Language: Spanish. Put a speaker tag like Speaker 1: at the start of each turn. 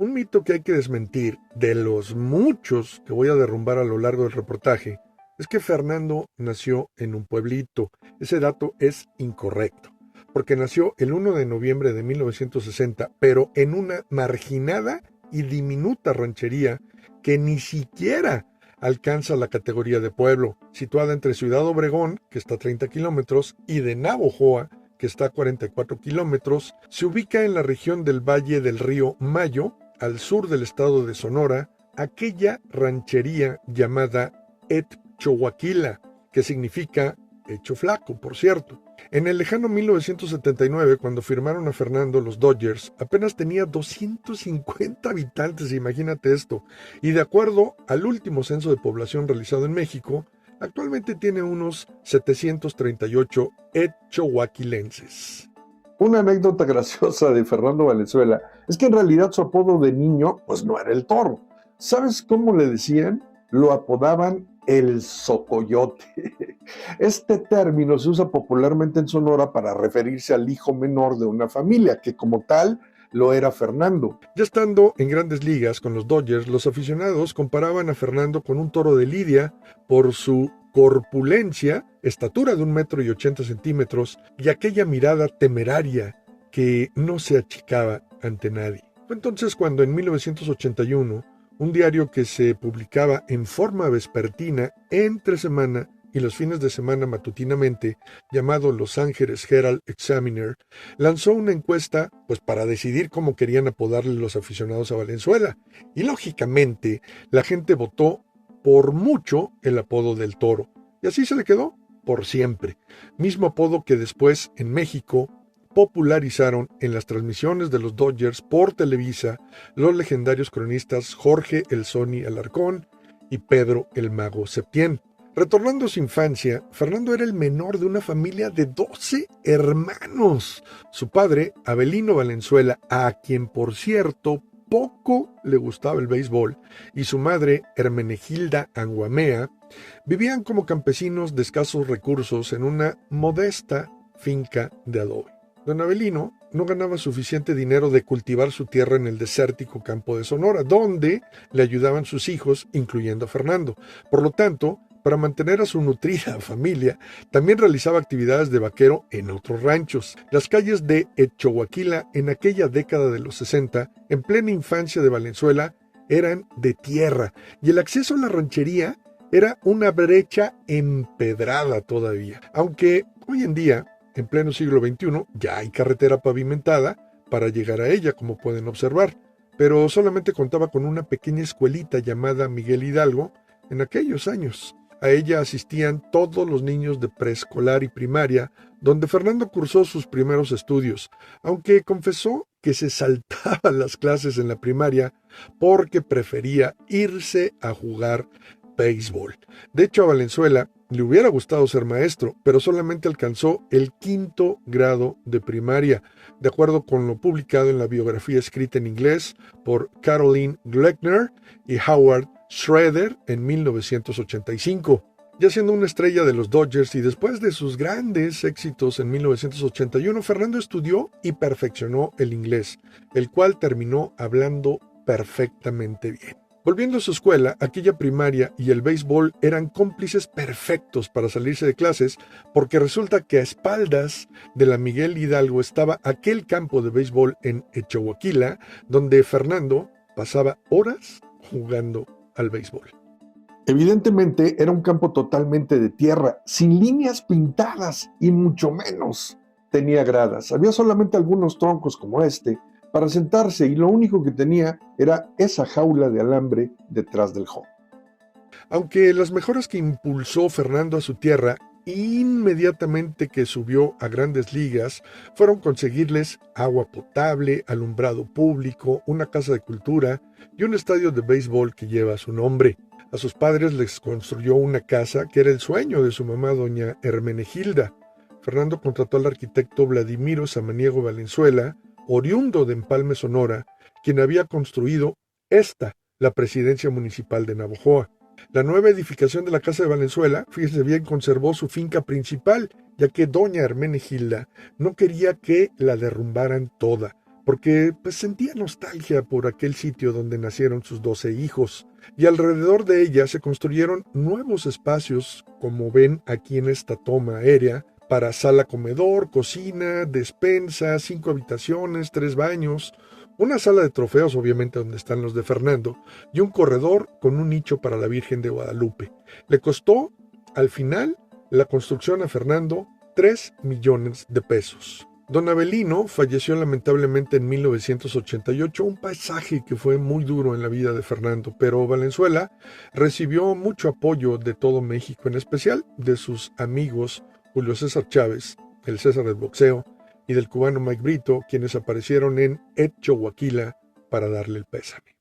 Speaker 1: Un mito que hay que desmentir, de los muchos que voy a derrumbar a lo largo del reportaje, es que Fernando nació en un pueblito. Ese dato es incorrecto, porque nació el 1 de noviembre de 1960, pero en una marginada y diminuta ranchería que ni siquiera alcanza la categoría de pueblo, situada entre Ciudad Obregón, que está a 30 kilómetros, y de Navojoa, que está a 44 kilómetros. Se ubica en la región del Valle del Río Mayo, al sur del estado de Sonora, aquella ranchería llamada Etchohuaquila, que significa hecho flaco, por cierto. En el lejano 1979, cuando firmaron a Fernando los Dodgers, apenas tenía 250 habitantes, imagínate esto, y de acuerdo al último censo de población realizado en México, actualmente tiene unos 738 etchohuaquilenses.
Speaker 2: Una anécdota graciosa de Fernando Valenzuela es que en realidad su apodo de niño pues no era el Toro. ¿Sabes cómo le decían? Lo apodaban el Socoyote. Este término se usa popularmente en Sonora para referirse al hijo menor de una familia, que como tal lo era Fernando.
Speaker 1: Ya estando en grandes ligas con los Dodgers, los aficionados comparaban a Fernando con un toro de lidia por su corpulencia, estatura de 1,80 m y aquella mirada temeraria que no se achicaba ante nadie. Fue entonces cuando en 1981, un diario que se publicaba en forma vespertina entre semana y los fines de semana matutinamente, llamado Los Angeles Herald Examiner, lanzó una encuesta pues para decidir cómo querían apodarle los aficionados a Valenzuela. Y lógicamente, la gente votó por mucho el apodo del Toro. Y así se le quedó por siempre. Mismo apodo que después en México popularizaron en las transmisiones de los Dodgers por Televisa los legendarios cronistas Jorge el Sony Alarcón y Pedro el Mago Septién. Retornando a su infancia, Fernando era el menor de una familia de 12 hermanos. Su padre, Avelino Valenzuela, a quien por cierto poco le gustaba el béisbol, y su madre, Hermenegilda Anguamea, vivían como campesinos de escasos recursos en una modesta finca de adobe. Don Avelino no ganaba suficiente dinero de cultivar su tierra en el desértico campo de Sonora, donde le ayudaban sus hijos, incluyendo a Fernando. Por lo tanto, para mantener a su nutrida familia, también realizaba actividades de vaquero en otros ranchos. Las calles de Etchohuaquila en aquella década de los 60, en plena infancia de Valenzuela, eran de tierra, y el acceso a la ranchería era una brecha empedrada todavía. Aunque hoy en día, en pleno siglo XXI, ya hay carretera pavimentada para llegar a ella, como pueden observar, pero solamente contaba con una pequeña escuelita llamada Miguel Hidalgo en aquellos años. A ella asistían todos los niños de preescolar y primaria, donde Fernando cursó sus primeros estudios, aunque confesó que se saltaba las clases en la primaria porque prefería irse a jugar béisbol. De hecho, a Valenzuela le hubiera gustado ser maestro, pero solamente alcanzó el 5º grado de primaria, de acuerdo con lo publicado en la biografía escrita en inglés por Caroline Gleckner y Howard Schroeder en 1985. Ya siendo una estrella de los Dodgers y después de sus grandes éxitos en 1981, Fernando estudió y perfeccionó el inglés, el cual terminó hablando perfectamente bien. Volviendo a su escuela, aquella primaria y el béisbol eran cómplices perfectos para salirse de clases, porque resulta que a espaldas de la Miguel Hidalgo estaba aquel campo de béisbol en Etchohuaquila, donde Fernando pasaba horas jugando al béisbol.
Speaker 2: Evidentemente era un campo totalmente de tierra, sin líneas pintadas y mucho menos tenía gradas. Había solamente algunos troncos como este para sentarse y lo único que tenía era esa jaula de alambre detrás del home.
Speaker 1: Aunque las mejoras que impulsó Fernando a su tierra inmediatamente que subió a grandes ligas fueron conseguirles agua potable, alumbrado público, una casa de cultura y un estadio de béisbol que lleva su nombre. A sus padres les construyó una casa que era el sueño de su mamá, doña Hermenegilda. Fernando contrató al arquitecto Vladimiro Samaniego Valenzuela, oriundo de Empalme, Sonora, quien había construido la presidencia municipal de Navojoa. La nueva edificación de la casa de Valenzuela, fíjense bien, conservó su finca principal, ya que doña Hermenegilda no quería que la derrumbaran toda, porque pues sentía nostalgia por aquel sitio donde nacieron sus 12 hijos, y alrededor de ella se construyeron nuevos espacios, como ven aquí en esta toma aérea, para sala comedor, cocina, despensa, 5 habitaciones, 3 baños, una sala de trofeos, obviamente donde están los de Fernando, y un corredor con un nicho para la Virgen de Guadalupe. Le costó, al final, la construcción a Fernando 3 millones de pesos. Don Avelino falleció lamentablemente en 1988, un pasaje que fue muy duro en la vida de Fernando, pero Valenzuela recibió mucho apoyo de todo México, en especial de sus amigos Julio César Chávez, el César del boxeo, y del cubano Mike Brito, quienes aparecieron en Ed Choaquila para darle el pésame.